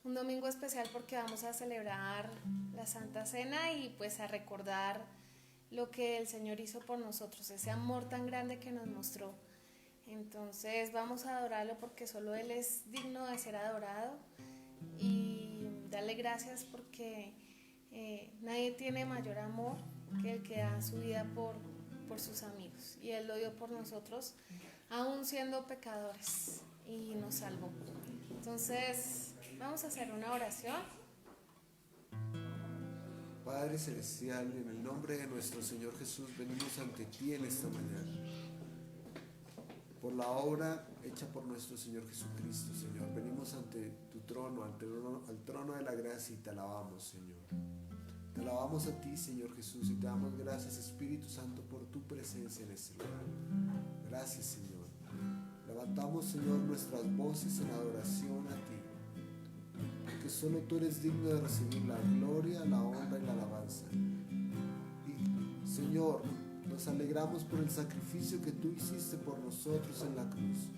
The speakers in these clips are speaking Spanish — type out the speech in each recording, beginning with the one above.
un domingo especial porque vamos a celebrar la Santa Cena y pues a recordar lo que el Señor hizo por nosotros, ese amor tan grande que nos mostró. Entonces vamos a adorarlo porque solo Él es digno de ser adorado y darle gracias porque nadie tiene mayor amor que el que da su vida por sus amigos, y Él lo dio por nosotros aún siendo pecadores y nos salvó. Entonces vamos a hacer una oración. Padre Celestial, en el nombre de nuestro Señor Jesús, venimos ante ti en esta mañana. Por la obra hecha por nuestro Señor Jesucristo, Señor, venimos ante tu trono, al trono de la gracia, y te alabamos, Señor. Te alabamos a ti, Señor Jesús, y te damos gracias, Espíritu Santo, por tu presencia en este lugar. Gracias, Señor. Levantamos, Señor, nuestras voces en adoración a ti, porque solo tú eres digno de recibir la gloria, la honra y la alabanza. Y, Señor, nos alegramos por el sacrificio que tú hiciste por nosotros en la cruz,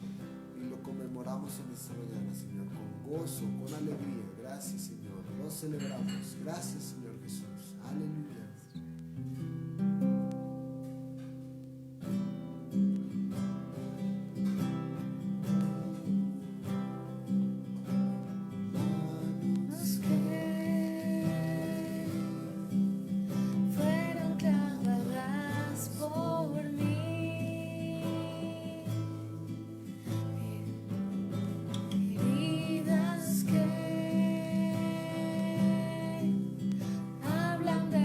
y lo conmemoramos en esta mañana, Señor, con gozo, con alegría. Gracias, Señor, lo celebramos. Gracias, Señor Jesús. Aleluya. Hablan de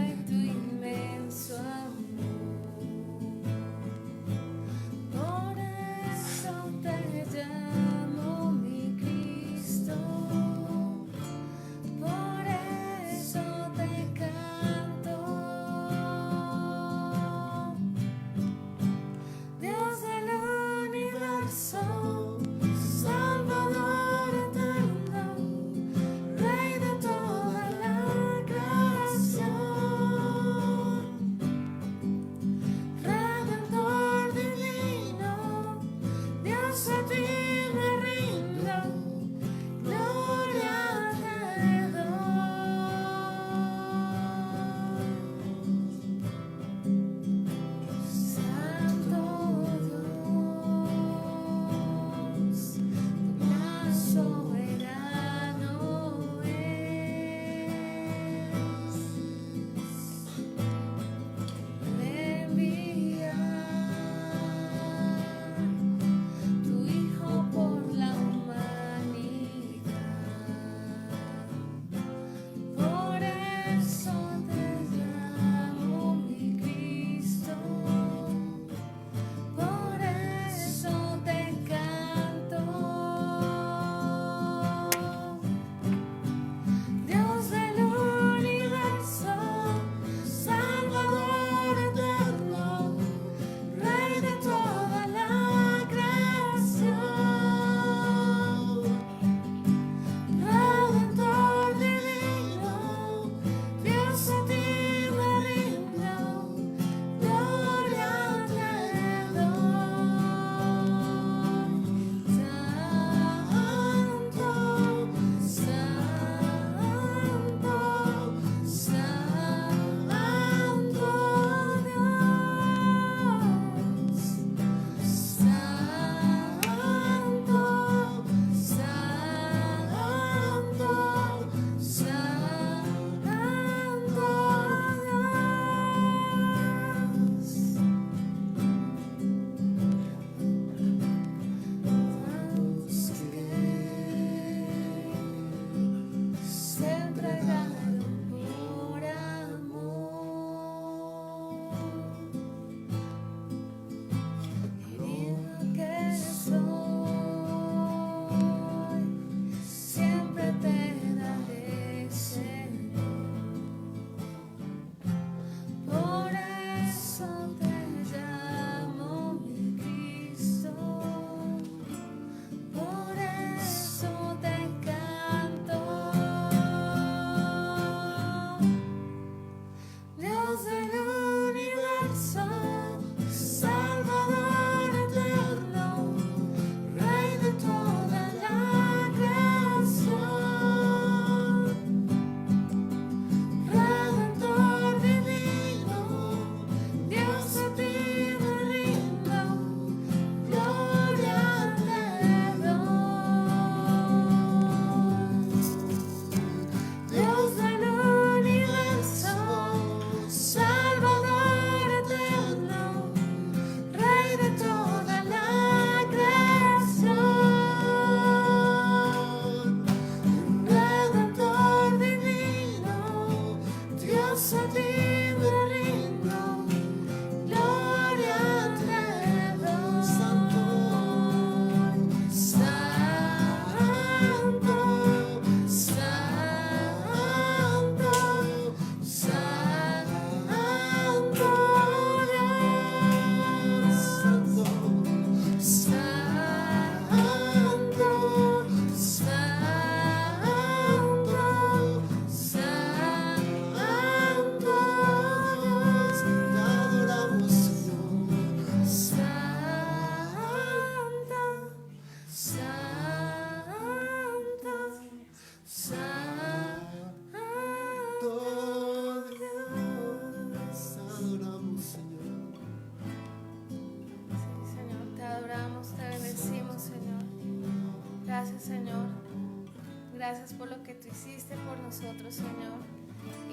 Gracias por lo que tú hiciste por nosotros, Señor.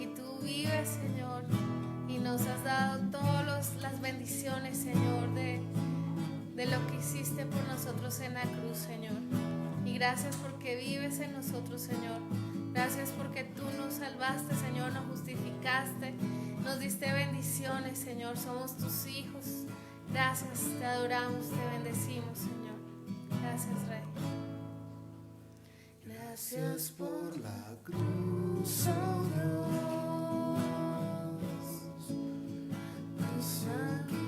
Y tú vives, Señor, y nos has dado todas las bendiciones, Señor, de lo que hiciste por nosotros en la cruz, Señor. Y gracias porque vives en nosotros, Señor. Gracias porque tú nos salvaste, Señor, nos justificaste, nos diste bendiciones, Señor. Somos tus hijos. Gracias, te adoramos, te bendecimos, Señor. Gracias, Rey. Gracias por la cruz, oh Dios. Tu sangre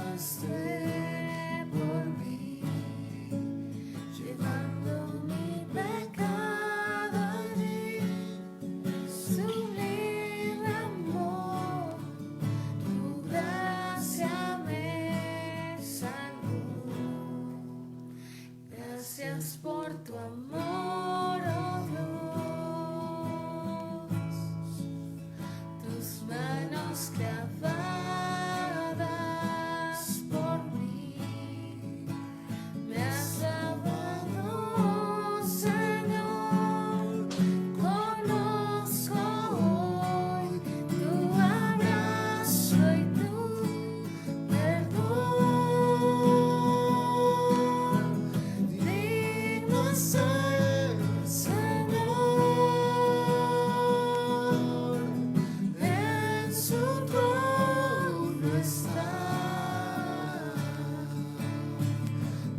clavaste por mí, llevando mi pecado allí. Sublime amor, tu gracia me salvó. Gracias por tu amor, oh Dios. Tus manos clavadas por mí me has lavado, Señor. Conozco hoy tu abrazo y tu perdón. Digno es el Señor, en su trono está.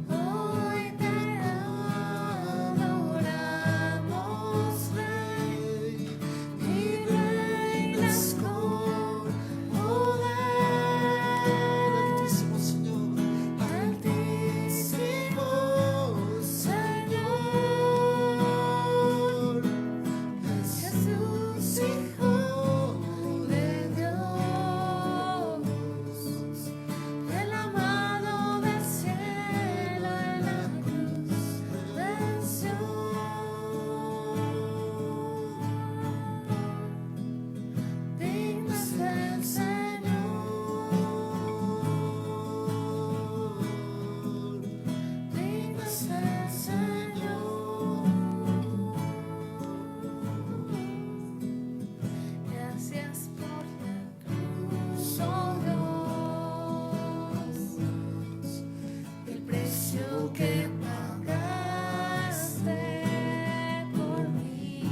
Hoy te adoramos, Rey, y reinas con poder. Altísimo Señor, Altísimo Señor, Jesús, Hijo de Dios, el amado del cielo en la cruz venció. Digno es el Señor, digno es el Señor. Gracias por la cruz, oh Dios, el precio que pagaste por mí,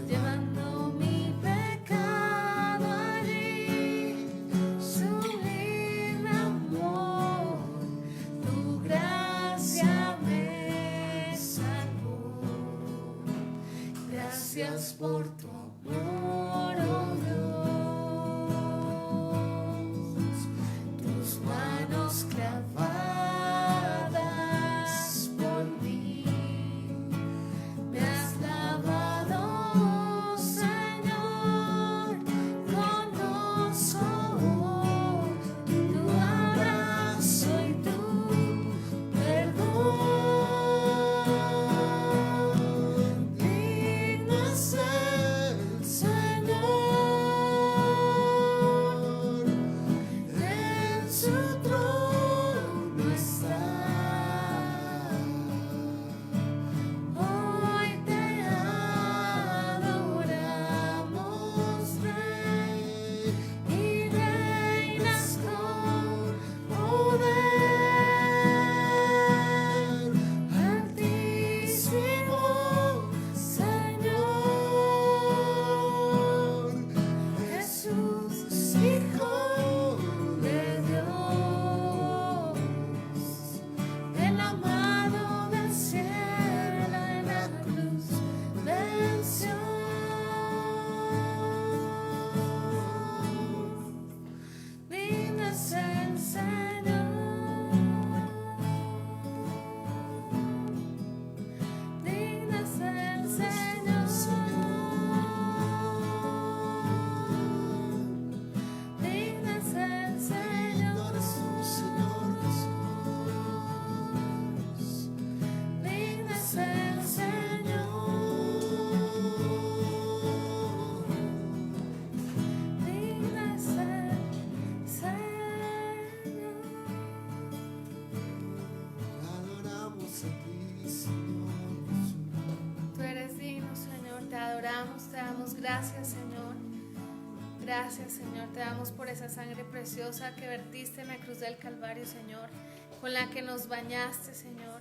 llevando mi pecado allí. Sublime amor, tu gracia me salvó. Gracias por tu amor, oh Dios. Tus manos clavadas por mí me has lavado, Señor. Conozco hoy tu abrazo y tu perdón. Digno es el gracias, Señor. Gracias, Señor. Te damos por esa sangre preciosa que vertiste en la cruz del Calvario, Señor, con la que nos bañaste, Señor.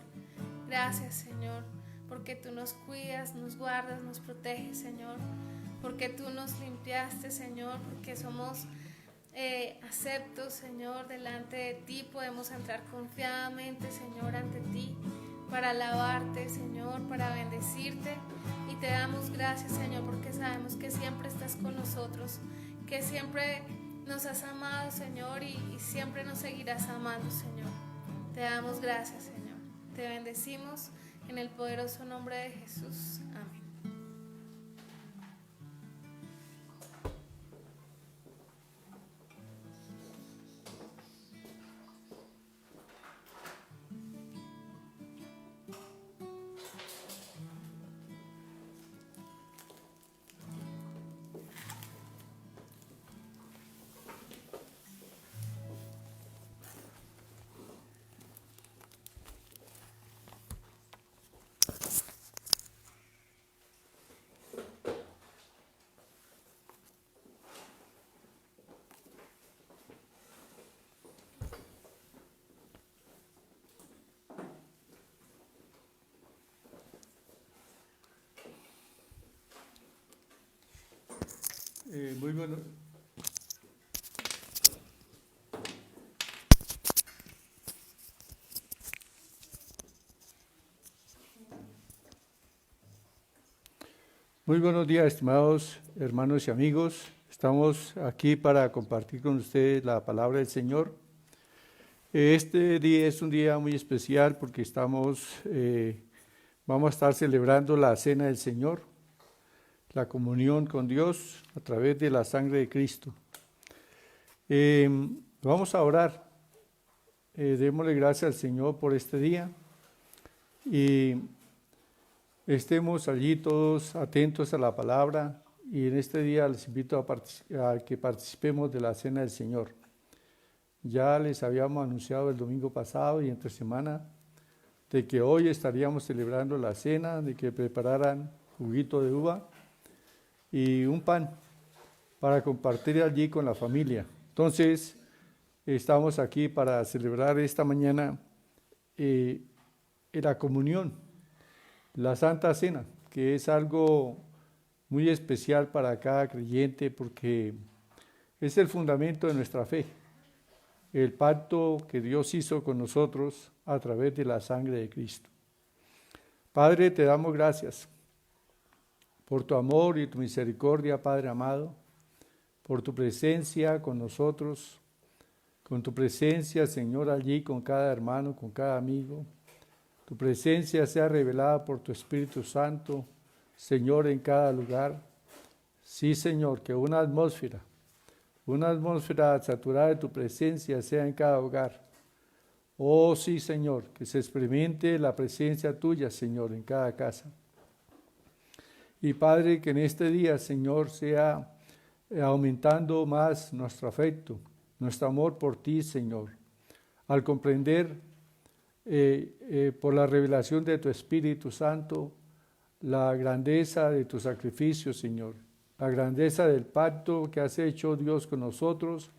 Gracias, Señor, porque tú nos cuidas, nos guardas, nos proteges, Señor, porque tú nos limpiaste, Señor, porque somos aceptos, Señor, delante de ti. Podemos entrar confiadamente, Señor, ante ti para alabarte, Señor, para bendecirte, y te damos gracias, Señor, porque sabemos que siempre estás con nosotros, que siempre nos has amado, Señor, y siempre nos seguirás amando, Señor. Te damos gracias, Señor. Te bendecimos en el poderoso nombre de Jesús. Amén. Muy bueno. Muy buenos días, estimados hermanos y amigos. Estamos aquí para compartir con ustedes la palabra del Señor. Este día es un día muy especial porque vamos a estar celebrando la Cena del Señor, la comunión con Dios a través de la sangre de Cristo. Vamos a orar. Démosle gracias al Señor por este día y estemos allí todos atentos a la palabra, y en este día les invito a que participemos de la Cena del Señor. Ya les habíamos anunciado el domingo pasado y entre semana de que hoy estaríamos celebrando la cena, de que prepararan juguito de uva y un pan para compartir allí con la familia. Entonces, estamos aquí para celebrar esta mañana la comunión, la Santa Cena, que es algo muy especial para cada creyente porque es el fundamento de nuestra fe, el pacto que Dios hizo con nosotros a través de la sangre de Cristo. Padre, te damos gracias por tu amor y tu misericordia, Padre amado, por tu presencia con nosotros, con tu presencia, Señor, allí con cada hermano, con cada amigo. Tu presencia sea revelada por tu Espíritu Santo, Señor, en cada lugar. Sí, Señor, que una atmósfera saturada de tu presencia sea en cada hogar. Oh, sí, Señor, que se experimente la presencia tuya, Señor, en cada casa. Y Padre, que en este día, Señor, sea aumentando más nuestro afecto, nuestro amor por ti, Señor, al comprender por la revelación de tu Espíritu Santo la grandeza de tu sacrificio, Señor, la grandeza del pacto que has hecho, Dios, con nosotros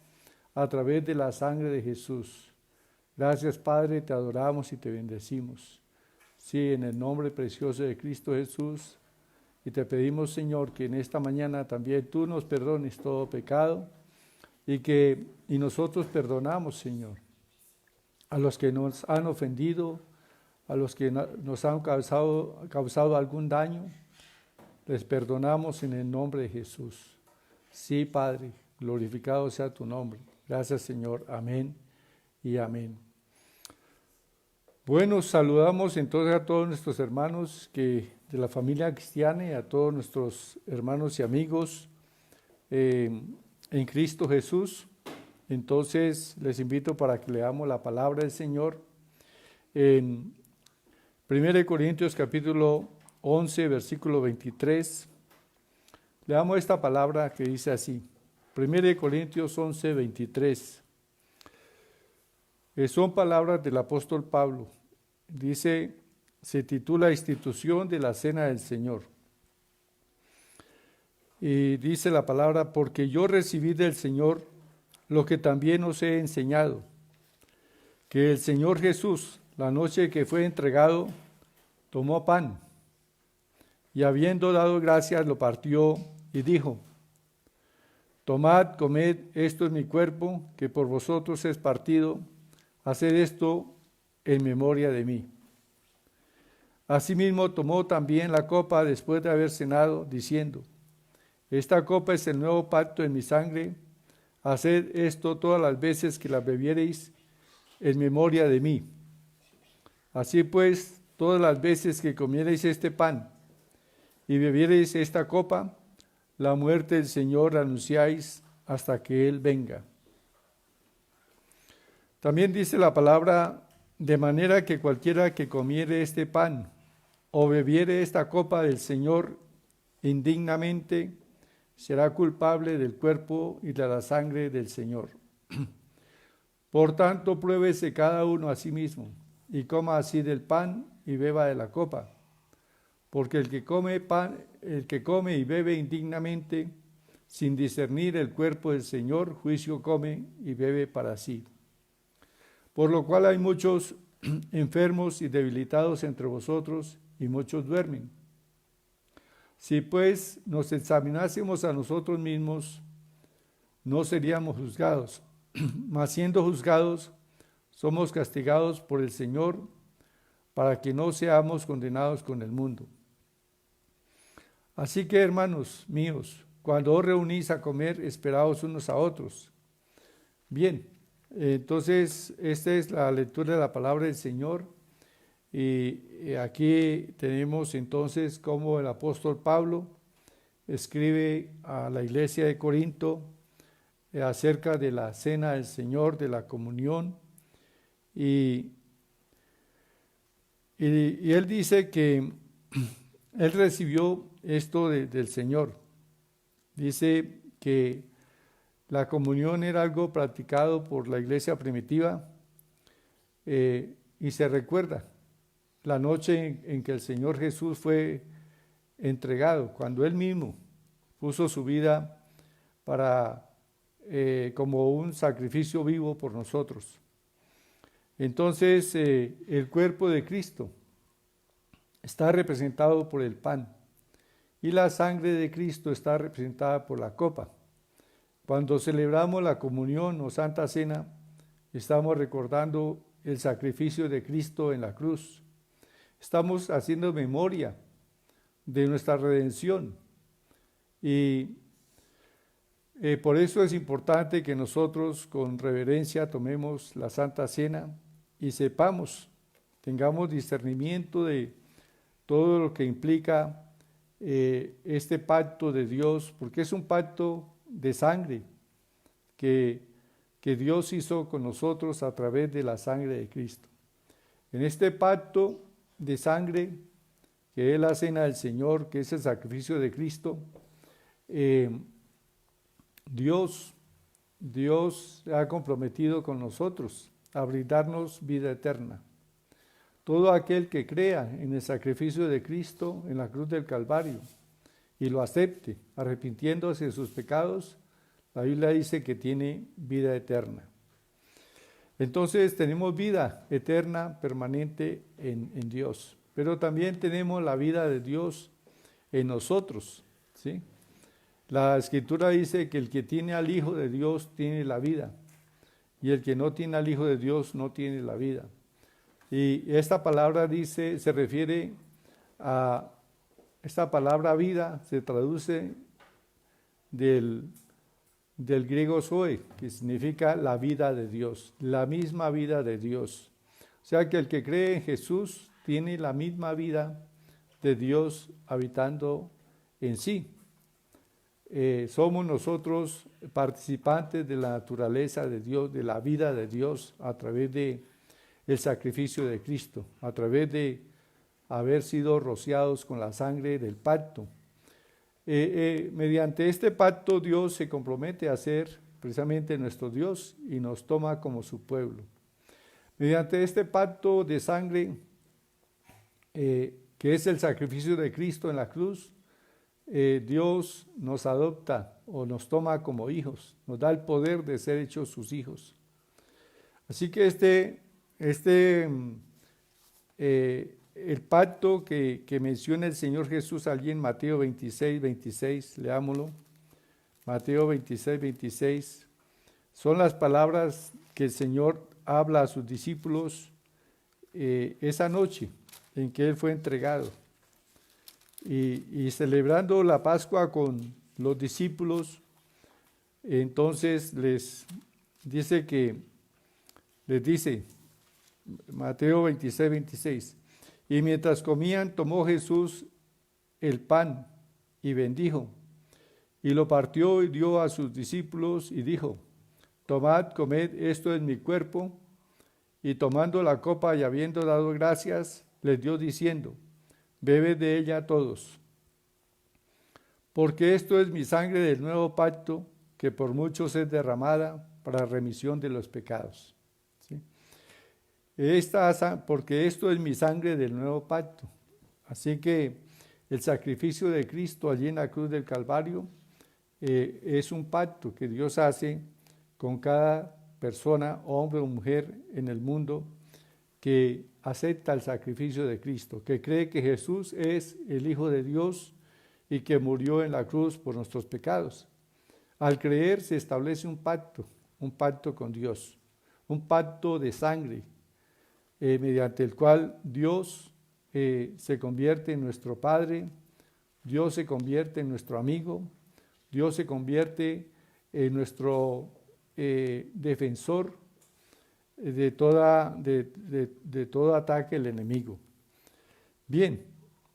a través de la sangre de Jesús. Gracias, Padre, te adoramos y te bendecimos. Sí, en el nombre precioso de Cristo Jesús. Y te pedimos, Señor, que en esta mañana también tú nos perdones todo pecado y nosotros perdonamos, Señor, a los que nos han ofendido, a los que nos han causado algún daño. Les perdonamos en el nombre de Jesús. Sí, Padre, glorificado sea tu nombre. Gracias, Señor. Amén y amén. Bueno, saludamos entonces a todos nuestros hermanos de la familia cristiana y a todos nuestros hermanos y amigos en Cristo Jesús. Entonces les invito para que leamos la palabra del Señor en 1 Corintios capítulo 11, versículo 23. Leamos esta palabra que dice así, 1 Corintios 11, 23. Son palabras del apóstol Pablo. Dice, se titula Institución de la Cena del Señor. Y dice la palabra, porque yo recibí del Señor lo que también os he enseñado, que el Señor Jesús, la noche que fue entregado, tomó pan, y habiendo dado gracias, lo partió y dijo, tomad, comed, esto es mi cuerpo, que por vosotros es partido, haced esto en memoria de mí. Asimismo tomó también la copa después de haber cenado, diciendo, esta copa es el nuevo pacto en mi sangre, haced esto todas las veces que la bebiereis en memoria de mí. Así pues, todas las veces que comiereis este pan y bebiereis esta copa, la muerte del Señor anunciáis hasta que Él venga. También dice la palabra, de manera que cualquiera que comiere este pan o bebiere esta copa del Señor indignamente, será culpable del cuerpo y de la sangre del Señor. Por tanto, pruébese cada uno a sí mismo, y coma así del pan y beba de la copa. Porque el que come y bebe indignamente, sin discernir el cuerpo del Señor, juicio come y bebe para sí. Por lo cual hay muchos enfermos y debilitados entre vosotros, y muchos duermen. Si pues nos examinásemos a nosotros mismos, no seríamos juzgados, mas siendo juzgados, somos castigados por el Señor, para que no seamos condenados con el mundo. Así que, hermanos míos, cuando os reunís a comer, esperaos unos a otros. Bien, entonces esta es la lectura de la palabra del Señor. Y aquí tenemos entonces cómo el apóstol Pablo escribe a la iglesia de Corinto acerca de la cena del Señor, de la comunión, y él dice que él recibió esto del Señor. Dice que la comunión era algo practicado por la iglesia primitiva, y se recuerda la noche en que el Señor Jesús fue entregado, cuando Él mismo puso su vida como un sacrificio vivo por nosotros. Entonces, el cuerpo de Cristo está representado por el pan y la sangre de Cristo está representada por la copa. Cuando celebramos la comunión o Santa Cena, estamos recordando el sacrificio de Cristo en la cruz. Estamos haciendo memoria de nuestra redención y por eso es importante que nosotros con reverencia tomemos la Santa Cena y sepamos, tengamos discernimiento de todo lo que implica este pacto de Dios, porque es un pacto de sangre que Dios hizo con nosotros a través de la sangre de Cristo. En este pacto de sangre, que es la cena del Señor, que es el sacrificio de Cristo, Dios se ha comprometido con nosotros a brindarnos vida eterna. Todo aquel que crea en el sacrificio de Cristo en la cruz del Calvario y lo acepte, arrepintiéndose de sus pecados, la Biblia dice que tiene vida eterna. Entonces tenemos vida eterna permanente en Dios, pero también tenemos la vida de Dios en nosotros, ¿sí? La Escritura dice que el que tiene al Hijo de Dios tiene la vida, y el que no tiene al Hijo de Dios no tiene la vida. Y esta palabra se refiere a, esta palabra vida se traduce del griego zoe, que significa la vida de Dios, la misma vida de Dios. O sea que el que cree en Jesús tiene la misma vida de Dios habitando en sí. Somos nosotros participantes de la naturaleza de Dios, de la vida de Dios a través de el sacrificio de Cristo, a través de haber sido rociados con la sangre del pacto. Mediante este pacto Dios se compromete a ser precisamente nuestro Dios y nos toma como su pueblo. Mediante este pacto de sangre, que es el sacrificio de Cristo en la cruz, Dios nos adopta o nos toma como hijos, nos da el poder de ser hechos sus hijos. Así que el pacto que menciona el Señor Jesús allí en Mateo 26, 26, leámoslo. Mateo 26, 26, son las palabras que el Señor habla a sus discípulos esa noche en que Él fue entregado. Y celebrando la Pascua con los discípulos, entonces les dice, Mateo 26, 26, y mientras comían, tomó Jesús el pan y bendijo, y lo partió y dio a sus discípulos y dijo, tomad, comed, esto es mi cuerpo. Y tomando la copa y habiendo dado gracias, les dio diciendo, bebed de ella todos, porque esto es mi sangre del nuevo pacto, que por muchos es derramada para remisión de los pecados. ¿Sí? Porque esto es mi sangre del nuevo pacto. Así que el sacrificio de Cristo allí en la cruz del Calvario es un pacto que Dios hace con cada persona, hombre o mujer en el mundo, que acepta el sacrificio de Cristo, que cree que Jesús es el Hijo de Dios y que murió en la cruz por nuestros pecados. Al creer se establece un pacto con Dios, un pacto de sangre, mediante el cual Dios se convierte en nuestro Padre, Dios se convierte en nuestro amigo, Dios se convierte en nuestro defensor de todo ataque del enemigo. Bien,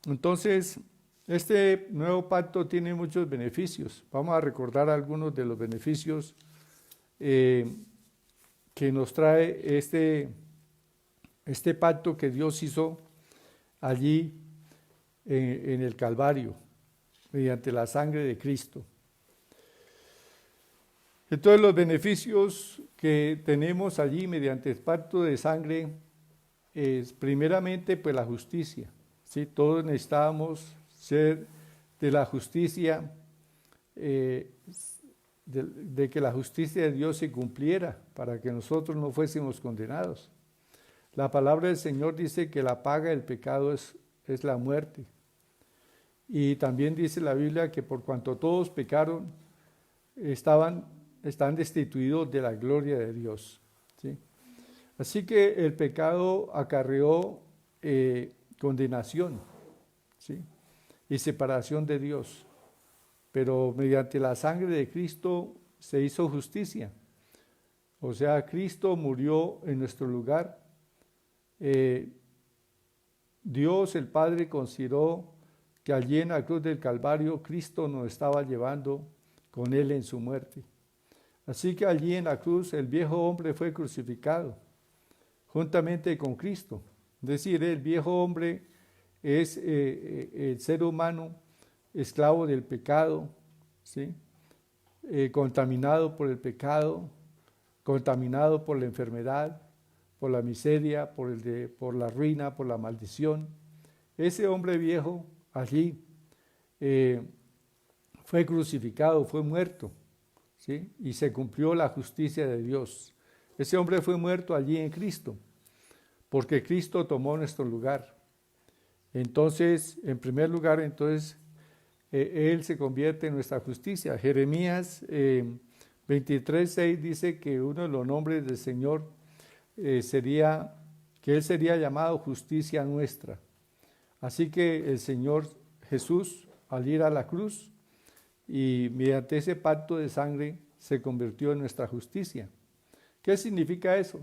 entonces este nuevo pacto tiene muchos beneficios. Vamos a recordar algunos de los beneficios que nos trae este pacto que Dios hizo allí en el Calvario, mediante la sangre de Cristo. Entonces los beneficios que tenemos allí mediante el pacto de sangre es primeramente pues la justicia. ¿Sí? Todos necesitábamos ser de la justicia, de que la justicia de Dios se cumpliera para que nosotros no fuésemos condenados. La palabra del Señor dice que la paga del pecado es la muerte. Y también dice la Biblia que por cuanto todos pecaron, están destituidos de la gloria de Dios. ¿Sí? Así que el pecado acarreó condenación, ¿sí? Y separación de Dios. Pero mediante la sangre de Cristo se hizo justicia. O sea, Cristo murió en nuestro lugar. Dios el Padre consideró que allí en la cruz del Calvario Cristo nos estaba llevando con Él en su muerte. Así que allí en la cruz el viejo hombre fue crucificado juntamente con Cristo. Es decir, el viejo hombre es el ser humano esclavo del pecado, ¿sí? Contaminado por el pecado, contaminado por la enfermedad, por la miseria, por la ruina, por la maldición. Ese hombre viejo allí fue crucificado, fue muerto, ¿sí? Y se cumplió la justicia de Dios. Ese hombre fue muerto allí en Cristo, porque Cristo tomó nuestro lugar. Entonces, en primer lugar, Él se convierte en nuestra justicia. Jeremías 23:6 dice que uno de los nombres del Señor sería que Él sería llamado justicia nuestra. Así que el Señor Jesús, al ir a la cruz y mediante ese pacto de sangre, se convirtió en nuestra justicia. ¿Qué significa eso?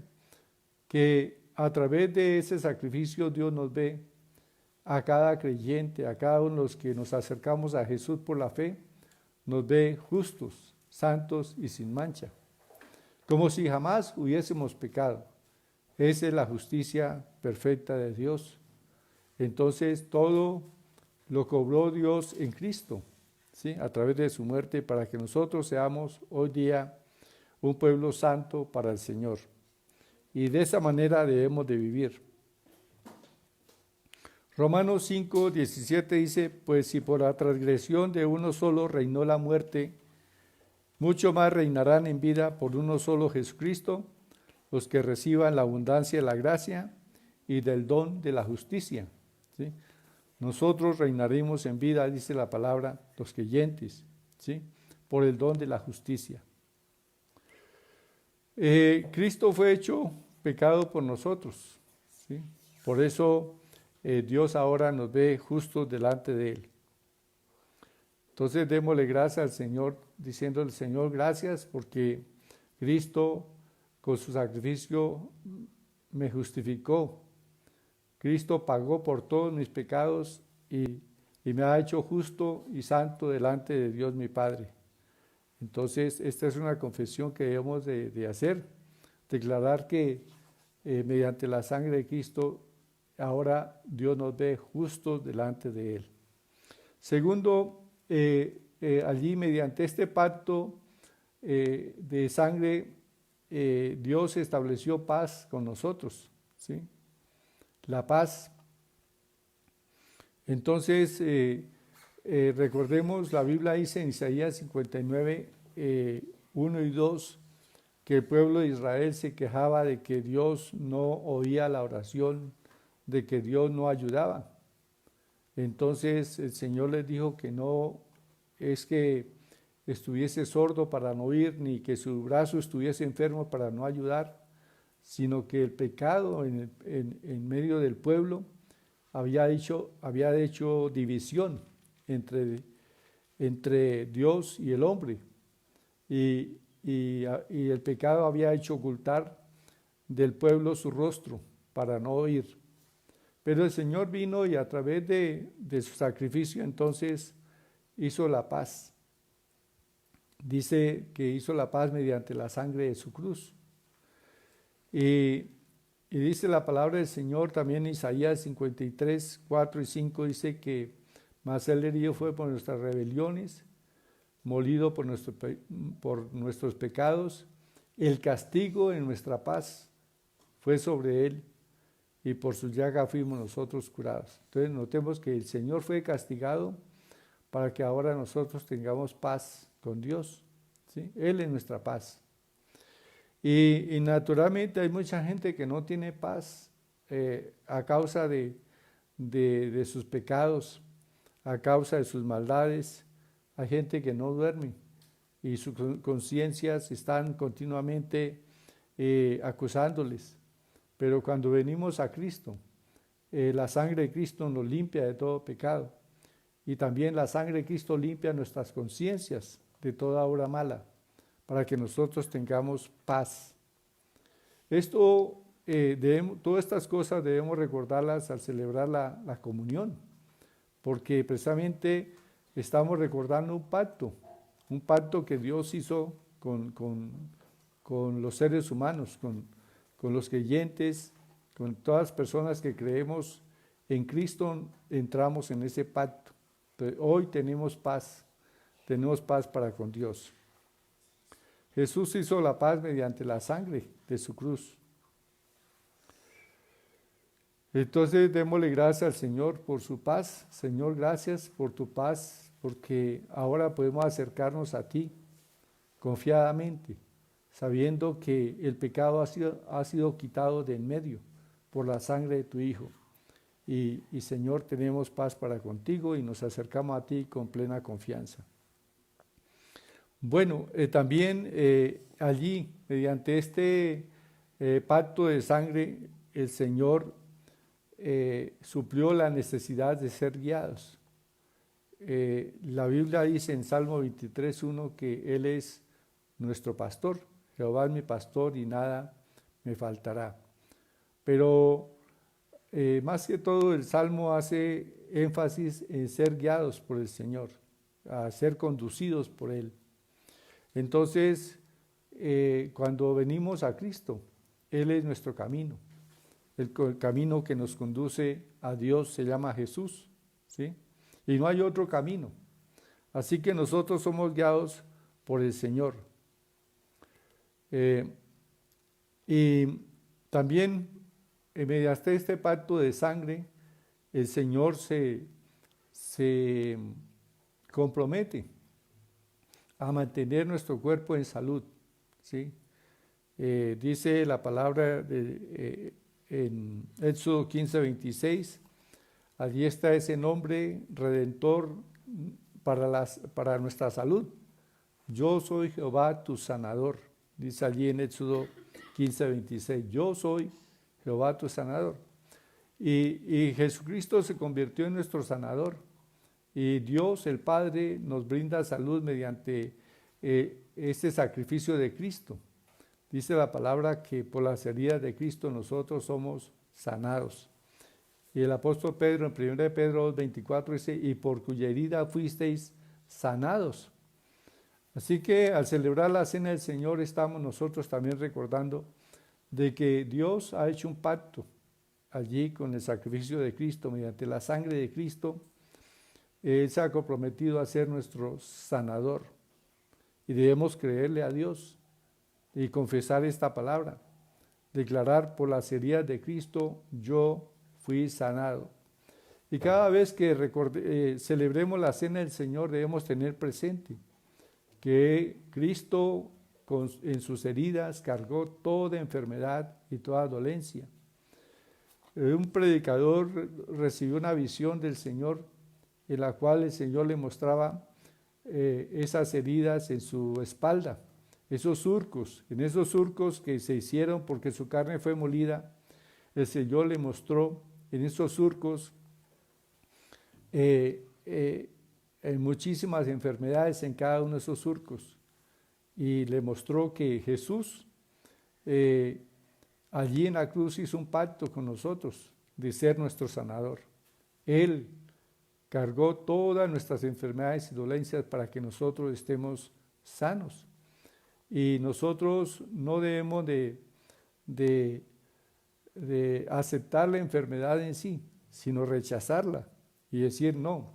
Que a través de ese sacrificio Dios nos ve a cada creyente, a cada uno de los que nos acercamos a Jesús por la fe, nos ve justos, santos y sin mancha, como si jamás hubiésemos pecado. Esa es la justicia perfecta de Dios. Entonces todo lo cobró Dios en Cristo, ¿sí? A través de su muerte, para que nosotros seamos hoy día un pueblo santo para el Señor. Y de esa manera debemos de vivir. Romanos 5, 17 dice, pues si por la transgresión de uno solo reinó la muerte, mucho más reinarán en vida por uno solo Jesucristo, los que reciban la abundancia de la gracia y del don de la justicia. ¿Sí? Nosotros reinaremos en vida, dice la palabra, los creyentes, ¿sí? Por el don de la justicia. Cristo fue hecho pecado por nosotros, ¿sí? Por eso Dios ahora nos ve justos delante de Él. Entonces démosle gracias al Señor, diciéndole, Señor, gracias porque Cristo con su sacrificio me justificó. Cristo pagó por todos mis pecados y me ha hecho justo y santo delante de Dios mi Padre. Entonces, esta es una confesión que debemos de hacer, declarar que mediante la sangre de Cristo, ahora Dios nos ve justos delante de Él. Segundo, allí mediante este pacto de sangre, Dios estableció paz con nosotros, ¿sí? La paz. Entonces, recordemos, la Biblia dice en Isaías 59, 1 y 2, que el pueblo de Israel se quejaba de que Dios no oía la oración, de que Dios no ayudaba. Entonces el Señor les dijo que no es que estuviese sordo para no oír, ni que su brazo estuviese enfermo para no ayudar, sino que el pecado en medio del pueblo había hecho división entre Dios y el hombre, y el pecado había hecho ocultar del pueblo su rostro para no oír. Pero el Señor vino y a través de su sacrificio entonces hizo la paz. Dice que hizo la paz mediante la sangre de su cruz. Y dice la palabra del Señor también en Isaías 53, 4 y 5, dice que mas Él herido fue por nuestras rebeliones, molido por nuestros pecados, el castigo en nuestra paz fue sobre Él, y por su llaga fuimos nosotros curados. Entonces notemos que el Señor fue castigado para que ahora nosotros tengamos paz con Dios, ¿sí? Él es nuestra paz. Y naturalmente hay mucha gente que no tiene paz a causa de sus pecados, a causa de sus maldades. Hay gente que no duerme y sus conciencias están continuamente acusándoles. Pero cuando venimos a Cristo, la sangre de Cristo nos limpia de todo pecado. Y también la sangre de Cristo limpia nuestras conciencias de toda obra mala, para que nosotros tengamos paz. Todas estas cosas debemos recordarlas al celebrar la comunión, porque precisamente estamos recordando un pacto que Dios hizo con los seres humanos, con los creyentes, con todas las personas que creemos en Cristo, entramos en ese pacto. Entonces, hoy tenemos paz para con Dios. Jesús hizo la paz mediante la sangre de su cruz. Entonces démosle gracias al Señor por su paz. Señor, gracias por tu paz, porque ahora podemos acercarnos a ti confiadamente, sabiendo que el pecado ha sido quitado de en medio por la sangre de tu Hijo. Y Señor, tenemos paz para contigo y nos acercamos a ti con plena confianza. Bueno, también allí, mediante este pacto de sangre, el Señor suplió la necesidad de ser guiados. La Biblia dice en Salmo 23:1 que Él es nuestro pastor. Jehová es mi pastor y nada me faltará. Pero más que todo el Salmo hace énfasis en ser guiados por el Señor, a ser conducidos por Él. Entonces, cuando venimos a Cristo, Él es nuestro camino. El camino que nos conduce a Dios se llama Jesús, ¿sí? Y no hay otro camino. Así que nosotros somos guiados por el Señor. Y también mediante este pacto de sangre, el Señor se compromete a mantener nuestro cuerpo en salud, ¿sí? Dice la palabra en Éxodo 15:26, allí está ese nombre redentor para nuestra salud. Yo soy Jehová tu sanador, dice allí en Éxodo 15:26, yo soy Jehová tu sanador. Y Jesucristo se convirtió en nuestro sanador. Y Dios, el Padre, nos brinda salud mediante este sacrificio de Cristo. Dice la palabra que por las heridas de Cristo nosotros somos sanados. Y el apóstol Pedro en 1 Pedro 2:24 dice, y por cuya herida fuisteis sanados. Así que al celebrar la cena del Señor estamos nosotros también recordando de que Dios ha hecho un pacto allí con el sacrificio de Cristo, mediante la sangre de Cristo. Él se ha comprometido a ser nuestro sanador y debemos creerle a Dios y confesar esta palabra, declarar por las heridas de Cristo, yo fui sanado. Y cada vez que celebremos la cena del Señor debemos tener presente que Cristo en sus heridas cargó toda enfermedad y toda dolencia. Un predicador recibió una visión del Señor en la cual el Señor le mostraba esas heridas en su espalda, esos surcos. En esos surcos que se hicieron porque su carne fue molida, el Señor le mostró en esos surcos muchísimas enfermedades en cada uno de esos surcos. Y le mostró que Jesús allí en la cruz hizo un pacto con nosotros de ser nuestro sanador. Él cargó todas nuestras enfermedades y dolencias para que nosotros estemos sanos. Y nosotros no debemos de aceptar la enfermedad en sí, sino rechazarla y decir, no,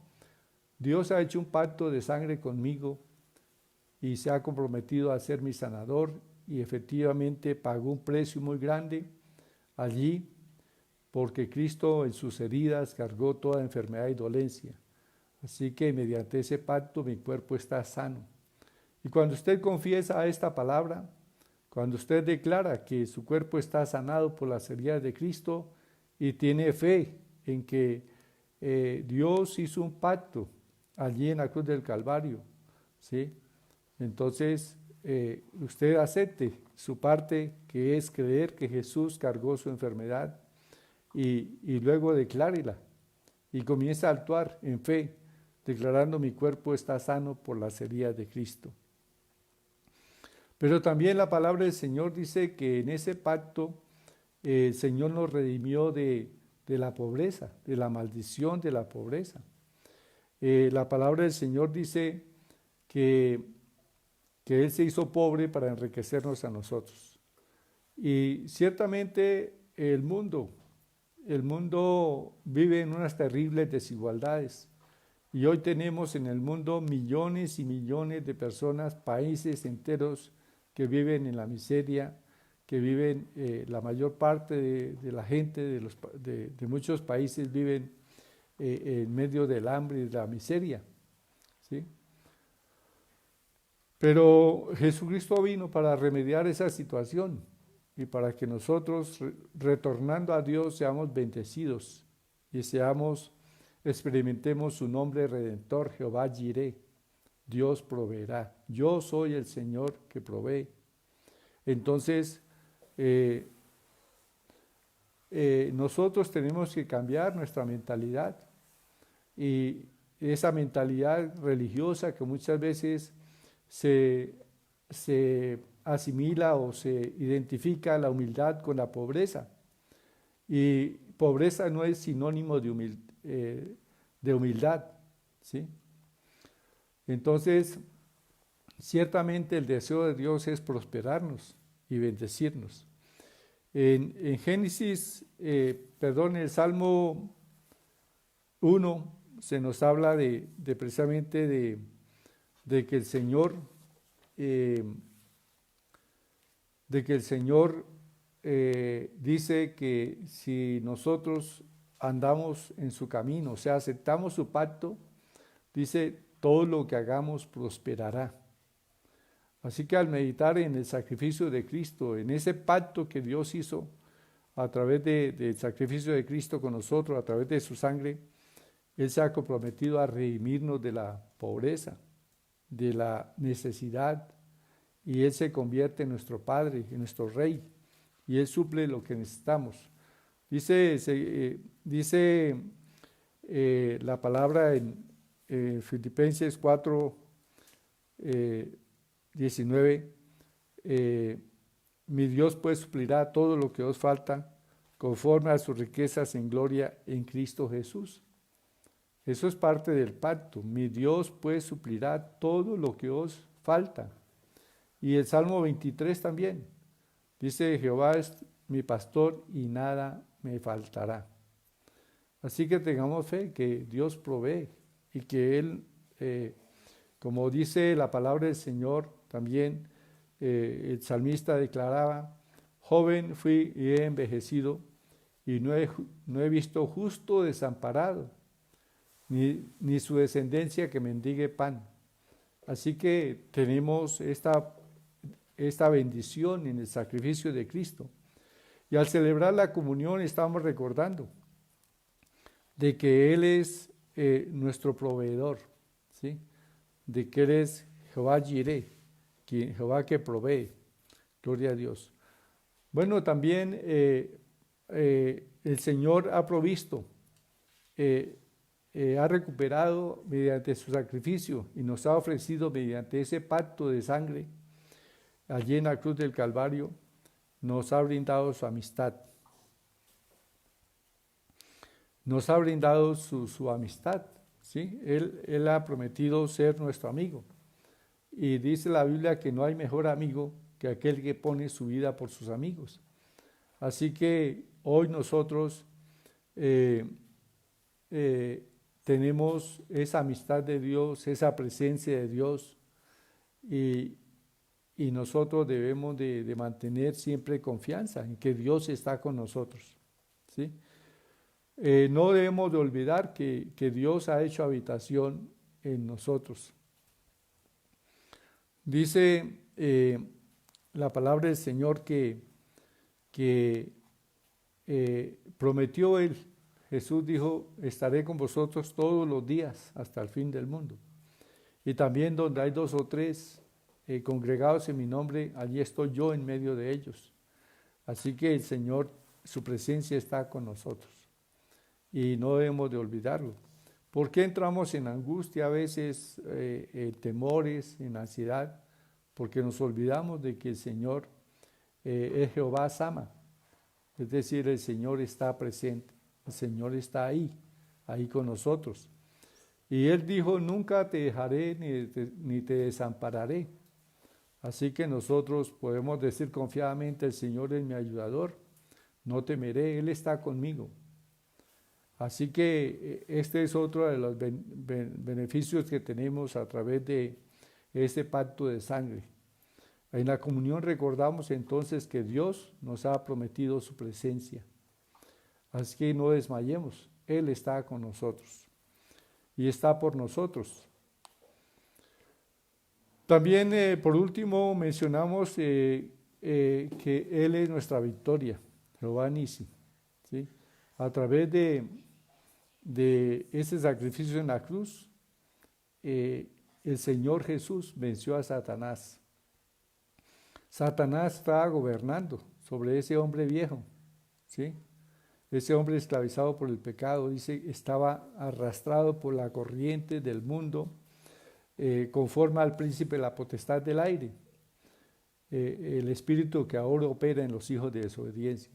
Dios ha hecho un pacto de sangre conmigo y se ha comprometido a ser mi sanador y efectivamente pagó un precio muy grande allí porque Cristo en sus heridas cargó toda enfermedad y dolencia. Así que mediante ese pacto mi cuerpo está sano. Y cuando usted confiesa esta palabra, cuando usted declara que su cuerpo está sanado por las heridas de Cristo y tiene fe en que Dios hizo un pacto allí en la cruz del Calvario, ¿sí? Entonces usted acepte su parte, que es creer que Jesús cargó su enfermedad y luego declárela y comienza a actuar en fe, declarando mi cuerpo está sano por las heridas de Cristo. Pero también la palabra del Señor dice que en ese pacto el Señor nos redimió de la pobreza, de la maldición de la pobreza. La palabra del Señor dice que Él se hizo pobre para enriquecernos a nosotros. Y ciertamente el mundo vive en unas terribles desigualdades. Y hoy tenemos en el mundo millones y millones de personas, países enteros que viven en la miseria, que viven, la mayor parte de la gente de muchos países viven en medio del hambre y de la miseria, ¿sí? Pero Jesucristo vino para remediar esa situación y para que nosotros, retornando a Dios, seamos bendecidos y experimentemos su nombre redentor, Jehová Jireh. Dios proveerá. Yo soy el Señor que provee. Entonces, nosotros tenemos que cambiar nuestra mentalidad y esa mentalidad religiosa que muchas veces se asimila o se identifica la humildad con la pobreza. Y pobreza no es sinónimo de humildad, ¿sí? Entonces, ciertamente el deseo de Dios es prosperarnos y bendecirnos. En Génesis, el Salmo 1 se nos habla precisamente de que el Señor, dice que si nosotros andamos en su camino, o sea, aceptamos su pacto, dice, todo lo que hagamos prosperará. Así que al meditar en el sacrificio de Cristo, en ese pacto que Dios hizo a través del sacrificio de Cristo con nosotros, a través de su sangre, Él se ha comprometido a redimirnos de la pobreza, de la necesidad, y Él se convierte en nuestro Padre, en nuestro Rey, y Él suple lo que necesitamos. Dice la palabra en Filipenses 4, 19, mi Dios pues suplirá todo lo que os falta conforme a sus riquezas en gloria en Cristo Jesús. Eso es parte del pacto. Mi Dios pues suplirá todo lo que os falta. Y el Salmo 23 también. Dice, Jehová es mi pastor y nada me faltará. Así que tengamos fe que Dios provee y que Él, como dice la palabra del Señor también, el salmista declaraba, joven fui y he envejecido y no he visto justo desamparado, ni su descendencia que mendigue pan. Así que tenemos esta bendición en el sacrificio de Cristo. Y al celebrar la comunión estamos recordando de que Él es nuestro proveedor, ¿sí? De que Él es Jehová Jireh, Jehová que provee. Gloria a Dios. Bueno, también el Señor ha provisto, ha recuperado mediante su sacrificio y nos ha ofrecido mediante ese pacto de sangre allí en la cruz del Calvario, nos ha brindado su amistad. Nos ha brindado su amistad, ¿sí? Él ha prometido ser nuestro amigo. Y dice la Biblia que no hay mejor amigo que aquel que pone su vida por sus amigos. Así que hoy nosotros tenemos esa amistad de Dios, esa presencia de Dios, y nosotros debemos de mantener siempre confianza en que Dios está con nosotros, ¿sí? No debemos de olvidar que Dios ha hecho habitación en nosotros. Dice la palabra del Señor que prometió Él. Jesús dijo, estaré con vosotros todos los días hasta el fin del mundo. Y también donde hay 2 o 3 congregados en mi nombre, allí estoy yo en medio de ellos. Así que el Señor, su presencia está con nosotros. Y no debemos de olvidarlo. ¿Por qué entramos en angustia a veces, temores, en ansiedad? Porque nos olvidamos de que el Señor es Jehová Sama. Es decir, el Señor está presente, el Señor está ahí con nosotros. Y Él dijo, nunca te dejaré ni te desampararé. Así que nosotros podemos decir confiadamente, el Señor es mi ayudador, no temeré, Él está conmigo. Así que este es otro de los beneficios que tenemos a través de este pacto de sangre. En la comunión recordamos entonces que Dios nos ha prometido su presencia. Así que no desmayemos, Él está con nosotros y está por nosotros. También, por último, mencionamos que Él es nuestra victoria, Jehová Nisi, ¿sí? A través de ese sacrificio en la cruz, el Señor Jesús venció a Satanás. Satanás estaba gobernando sobre ese hombre viejo, ¿sí? Ese hombre esclavizado por el pecado, dice, estaba arrastrado por la corriente del mundo, conforme al príncipe de la potestad del aire, el espíritu que ahora opera en los hijos de desobediencia.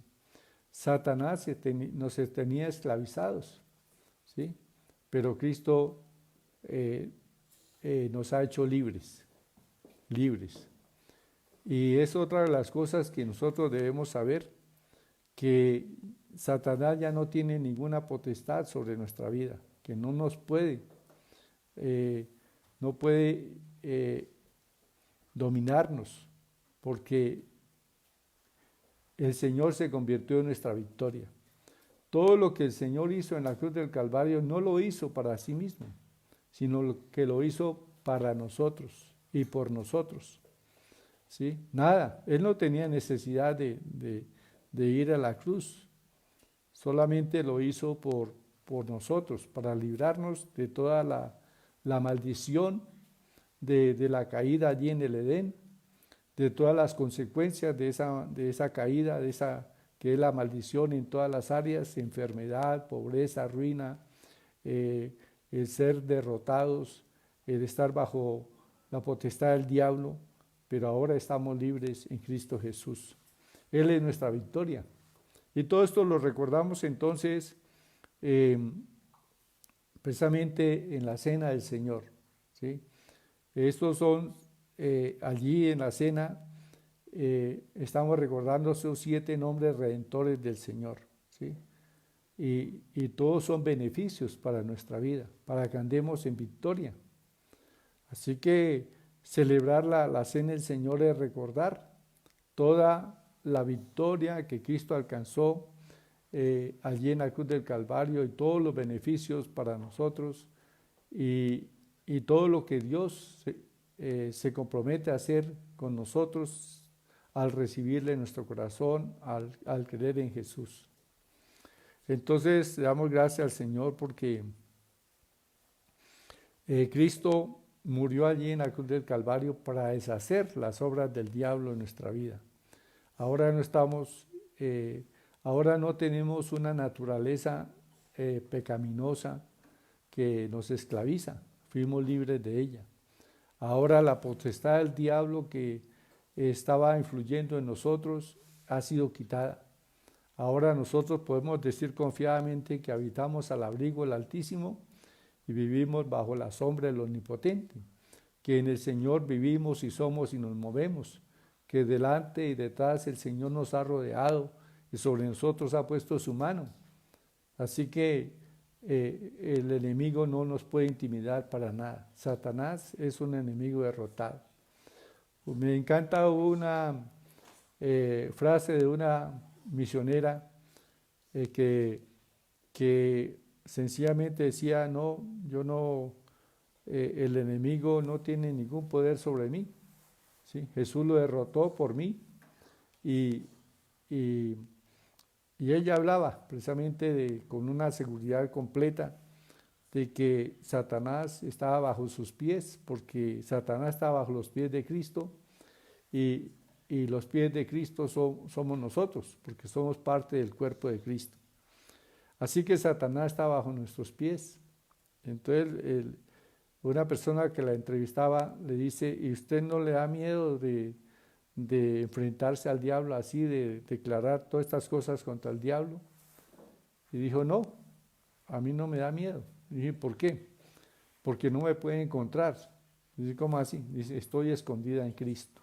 Satanás nos tenía esclavizados, ¿sí? Pero Cristo nos ha hecho libres. Y es otra de las cosas que nosotros debemos saber, que Satanás ya no tiene ninguna potestad sobre nuestra vida, que no nos puede, dominarnos, porque el Señor se convirtió en nuestra victoria. todo lo que el Señor hizo en la cruz del Calvario no lo hizo para sí mismo, sino que lo hizo para nosotros y por nosotros. ¿Sí? Nada, Él no tenía necesidad de ir a la cruz, solamente lo hizo por nosotros, para librarnos de toda la maldición de la caída allí en el Edén, de todas las consecuencias de esa caída, que es la maldición en todas las áreas, enfermedad, pobreza, ruina, el ser derrotados, el estar bajo la potestad del diablo, pero ahora estamos libres en Cristo Jesús. Él es nuestra victoria. Y todo esto lo recordamos entonces precisamente en la cena del Señor, ¿sí? Estos son, allí en la cena, estamos recordando esos 7 nombres redentores del Señor, ¿sí? Y todos son beneficios para nuestra vida, para que andemos en victoria. Así que celebrar la cena del Señor es recordar toda la victoria que Cristo alcanzó allí en la cruz del Calvario y todos los beneficios para nosotros y todo lo que Dios se compromete a hacer con nosotros al recibirle en nuestro corazón, al creer en Jesús. Entonces, le damos gracias al Señor porque Cristo murió allí en la cruz del Calvario para deshacer las obras del diablo en nuestra vida. Ahora ahora no tenemos una naturaleza pecaminosa que nos esclaviza, fuimos libres de ella. Ahora la potestad del diablo que estaba influyendo en nosotros ha sido quitada. Ahora nosotros podemos decir confiadamente que habitamos al abrigo del Altísimo y vivimos bajo la sombra del Omnipotente, que en el Señor vivimos y somos y nos movemos, que delante y detrás el Señor nos ha rodeado y sobre nosotros ha puesto su mano. Así que el enemigo no nos puede intimidar para nada. Satanás es un enemigo derrotado. Me encanta una frase de una misionera que sencillamente decía, no, el enemigo no tiene ningún poder sobre mí, ¿sí? Jesús lo derrotó por mí y ella hablaba precisamente con una seguridad completa de que Satanás estaba bajo sus pies, porque Satanás está bajo los pies de Cristo y los pies de Cristo somos nosotros, porque somos parte del cuerpo de Cristo. Así que Satanás está bajo nuestros pies. Entonces una persona que la entrevistaba le dice, ¿y usted no le da miedo de enfrentarse al diablo así, de declarar todas estas cosas contra el diablo? Y dijo, no, a mí no me da miedo. Y dije, ¿por qué? Porque no me puede encontrar. Dice, ¿cómo así? Dice, estoy escondida en Cristo.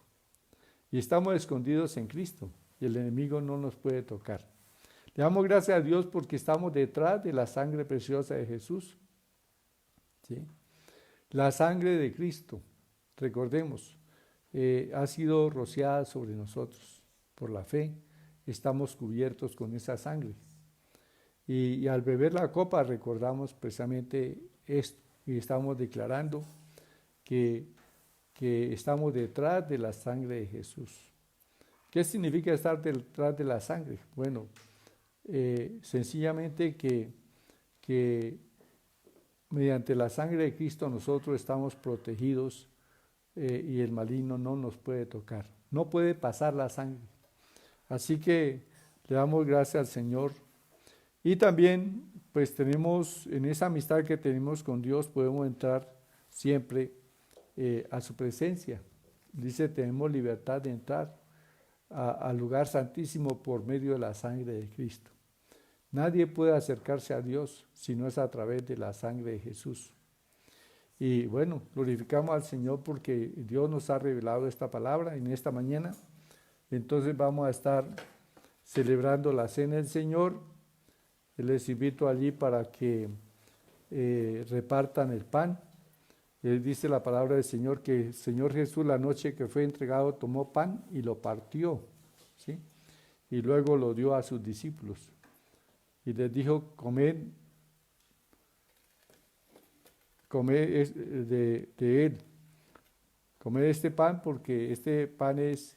Y estamos escondidos en Cristo y el enemigo no nos puede tocar. Le damos gracias a Dios porque estamos detrás de la sangre preciosa de Jesús. ¿Sí? La sangre de Cristo, recordemos, ha sido rociada sobre nosotros. Por la fe estamos cubiertos con esa sangre. Y al beber la copa recordamos precisamente esto y estamos declarando que estamos detrás de la sangre de Jesús. ¿Qué significa estar detrás de la sangre? Bueno, sencillamente que mediante la sangre de Cristo nosotros estamos protegidos y el maligno no nos puede tocar, no puede pasar la sangre. Así que le damos gracias al Señor y también pues tenemos, en esa amistad que tenemos con Dios podemos entrar siempre a su presencia. Dice, tenemos libertad de entrar al lugar santísimo por medio de la sangre de Cristo. Nadie puede acercarse a Dios si no es a través de la sangre de Jesús. Y bueno, glorificamos al Señor porque Dios nos ha revelado esta palabra en esta mañana. Entonces vamos a estar celebrando la cena del Señor. Les invito allí para que repartan el pan. Dice la palabra del Señor que el Señor Jesús la noche que fue entregado tomó pan y lo partió, ¿sí? Y luego lo dio a sus discípulos. y les dijo, comed de él, comed este pan porque este pan es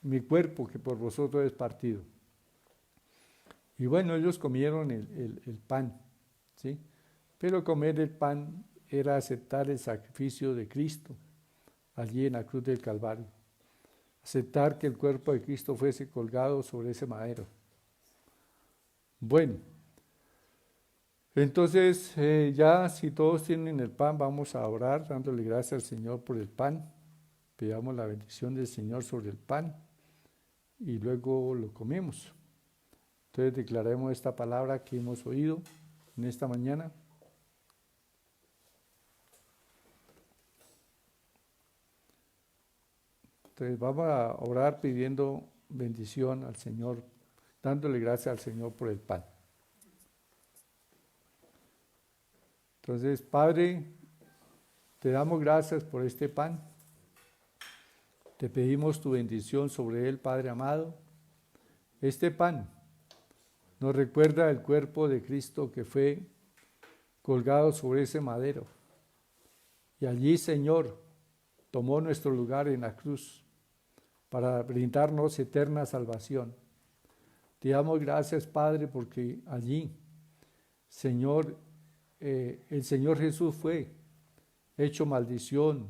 mi cuerpo que por vosotros es partido. Y bueno, ellos comieron el pan, ¿sí? Pero comer el pan era aceptar el sacrificio de Cristo allí en la cruz del Calvario. Aceptar que el cuerpo de Cristo fuese colgado sobre ese madero. Bueno, entonces ya si todos tienen el pan, vamos a orar dándole gracias al Señor por el pan. Pidamos la bendición del Señor sobre el pan y luego lo comemos. Entonces declaremos esta palabra que hemos oído en esta mañana. Entonces vamos a orar pidiendo bendición al Señor, dándole gracias al Señor por el pan. Entonces, Padre, te damos gracias por este pan. Te pedimos tu bendición sobre él, Padre amado. Este pan nos recuerda el cuerpo de Cristo que fue colgado sobre ese madero. Y allí, Señor, tomó nuestro lugar en la cruz para brindarnos eterna salvación. Te damos gracias, Padre, porque allí, Señor, el Señor Jesús fue hecho maldición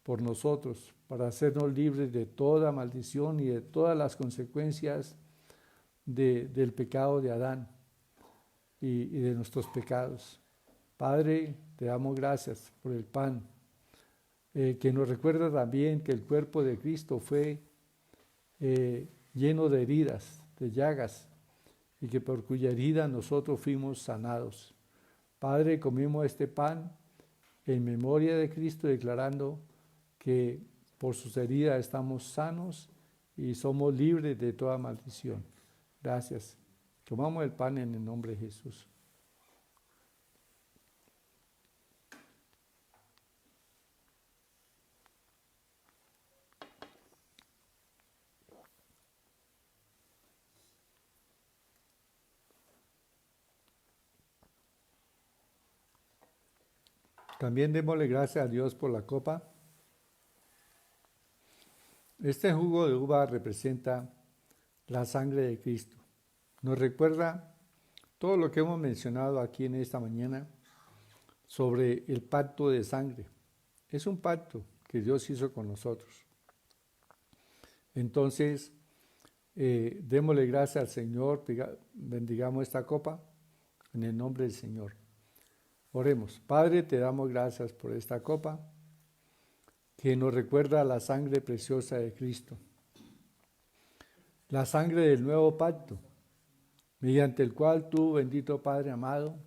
por nosotros para hacernos libres de toda maldición y de todas las consecuencias del pecado de Adán y de nuestros pecados. Padre, te damos gracias por el pan, que nos recuerda también que el cuerpo de Cristo fue lleno de heridas, de llagas, y que por cuya herida nosotros fuimos sanados. Padre, comimos este pan en memoria de Cristo, declarando que por sus heridas estamos sanos y somos libres de toda maldición. Gracias. Tomamos el pan en el nombre de Jesús. También démosle gracias a Dios por la copa. Este jugo de uva representa la sangre de Cristo. Nos recuerda todo lo que hemos mencionado aquí en esta mañana sobre el pacto de sangre. Es un pacto que Dios hizo con nosotros. Entonces, démosle gracias al Señor, bendigamos esta copa en el nombre del Señor. Oremos. Padre, te damos gracias por esta copa que nos recuerda la sangre preciosa de Cristo, la sangre del nuevo pacto, mediante el cual tú, bendito Padre amado,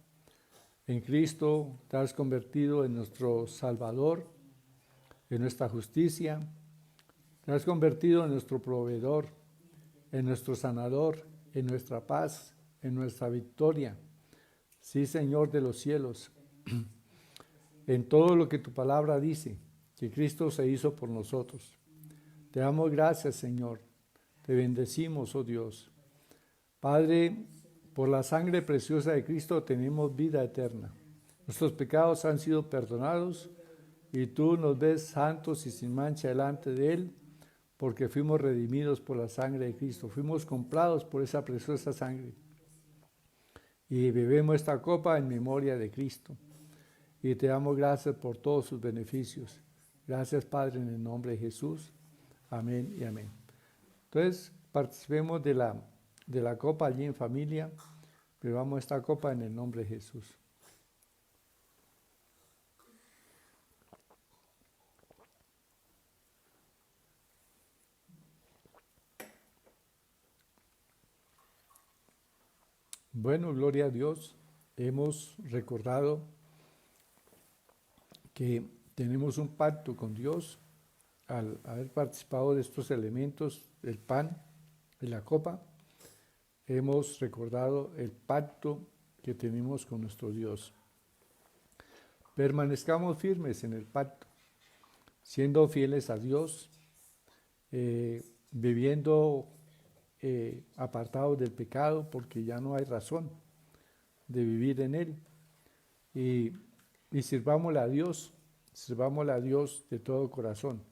en Cristo te has convertido en nuestro Salvador, en nuestra justicia, te has convertido en nuestro proveedor, en nuestro sanador, en nuestra paz, en nuestra victoria. Sí, Señor de los cielos, en todo lo que tu palabra dice, que Cristo se hizo por nosotros. Te damos gracias, Señor. Te bendecimos, oh Dios. Padre, por la sangre preciosa de Cristo tenemos vida eterna. Nuestros pecados han sido perdonados y tú nos ves santos y sin mancha delante de Él, porque fuimos redimidos por la sangre de Cristo. Fuimos comprados por esa preciosa sangre. Y bebemos esta copa en memoria de Cristo. Y te damos gracias por todos sus beneficios. Gracias, Padre, en el nombre de Jesús. Amén y amén. Entonces, participemos de la copa allí en familia. Bebamos esta copa en el nombre de Jesús. Bueno, gloria a Dios. Hemos recordado que tenemos un pacto con Dios al haber participado de estos elementos, el pan y la copa. Hemos recordado el pacto que tenemos con nuestro Dios. Permanezcamos firmes en el pacto, siendo fieles a Dios, viviendo apartados del pecado, porque ya no hay razón de vivir en él. Y sirvámosle a Dios de todo corazón.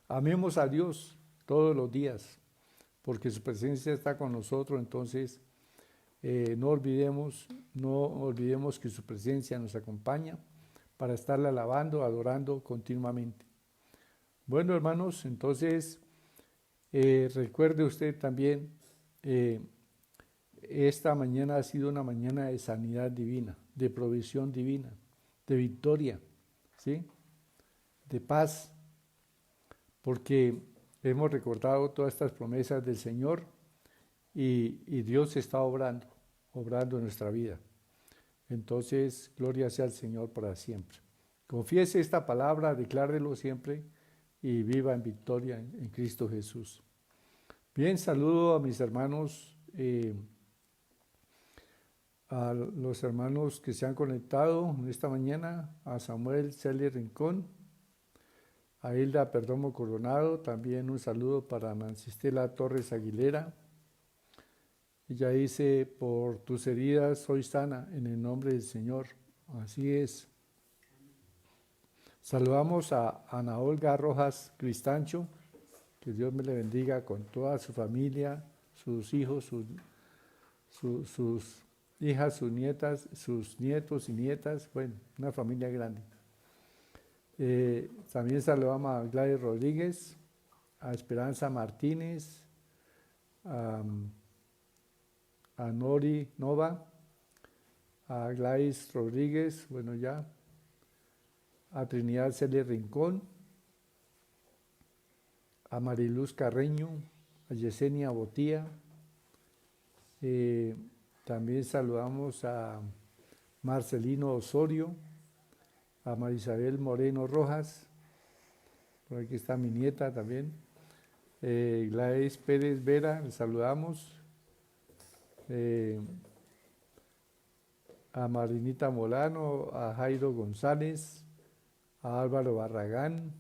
Amemos a Dios todos los días, porque su presencia está con nosotros. Entonces no olvidemos que su presencia nos acompaña para estarla alabando, adorando continuamente. Bueno, hermanos, entonces recuerde usted también, esta mañana ha sido una mañana de sanidad divina, de provisión divina, de victoria, ¿sí? De paz, porque hemos recordado todas estas promesas del Señor y Dios está obrando en nuestra vida. Entonces, gloria sea al Señor para siempre. Confiese esta palabra, declárelo siempre y viva en victoria en Cristo Jesús. Bien, saludo a mis hermanos, a los hermanos que se han conectado esta mañana, a Samuel Celia Rincón, a Hilda Perdomo Coronado, también un saludo para Mancistela Torres Aguilera. Ella dice: por tus heridas soy sana en el nombre del Señor. Así es. Saludamos a Ana Olga Rojas Cristancho, que Dios me le bendiga con toda su familia, sus hijos, sus hijas, sus nietas, sus nietos y nietas, bueno, una familia grande. También saludamos a Gladys Rodríguez, a Esperanza Martínez, a Nori Nova, a Gladys Rodríguez, bueno ya, a Trinidad Celia Rincón, a Mariluz Carreño, a Yesenia Botía. También saludamos a Marcelino Osorio, a Marisabel Moreno Rojas, por aquí está mi nieta también, Gladys Pérez Vera, le saludamos, a Marinita Molano, a Jairo González, a Álvaro Barragán,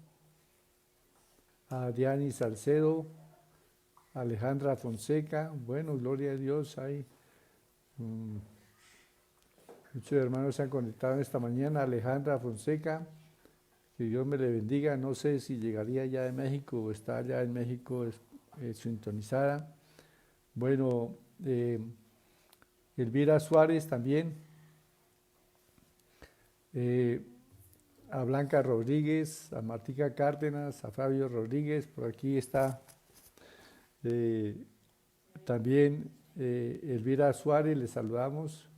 a Diani Salcedo, a Alejandra Fonseca. Bueno, gloria a Dios, hay muchos hermanos se han conectado esta mañana. Alejandra Fonseca, que Dios me le bendiga. No sé si llegaría ya de México o está allá en México sintonizada. Bueno, Elvira Suárez también, a Blanca Rodríguez, a Martica Cárdenas, a Fabio Rodríguez, por aquí está también Elvira Suárez, le saludamos,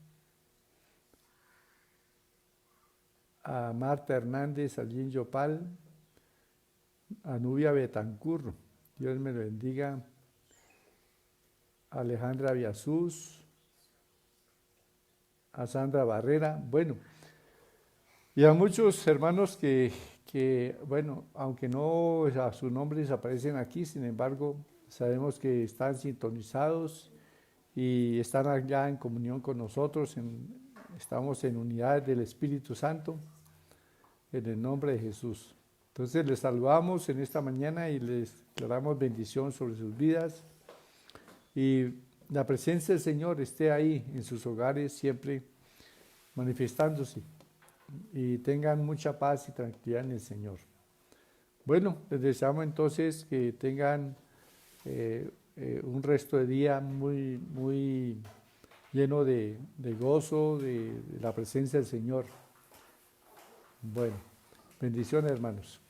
a Marta Hernández, a Jim Yopal, a Nubia Betancur, Dios me lo bendiga, a Alejandra Viasús, a Sandra Barrera, bueno, y a muchos hermanos que bueno, aunque no a sus nombres aparecen aquí, sin embargo, sabemos que están sintonizados y están allá en comunión con nosotros, estamos en unidad del Espíritu Santo, en el nombre de Jesús. Entonces les saludamos en esta mañana y les declaramos bendición sobre sus vidas y la presencia del Señor esté ahí en sus hogares siempre manifestándose y tengan mucha paz y tranquilidad en el Señor. Bueno, les deseamos entonces que tengan un resto de día muy, muy lleno de gozo, de la presencia del Señor. Bueno, bendiciones, hermanos.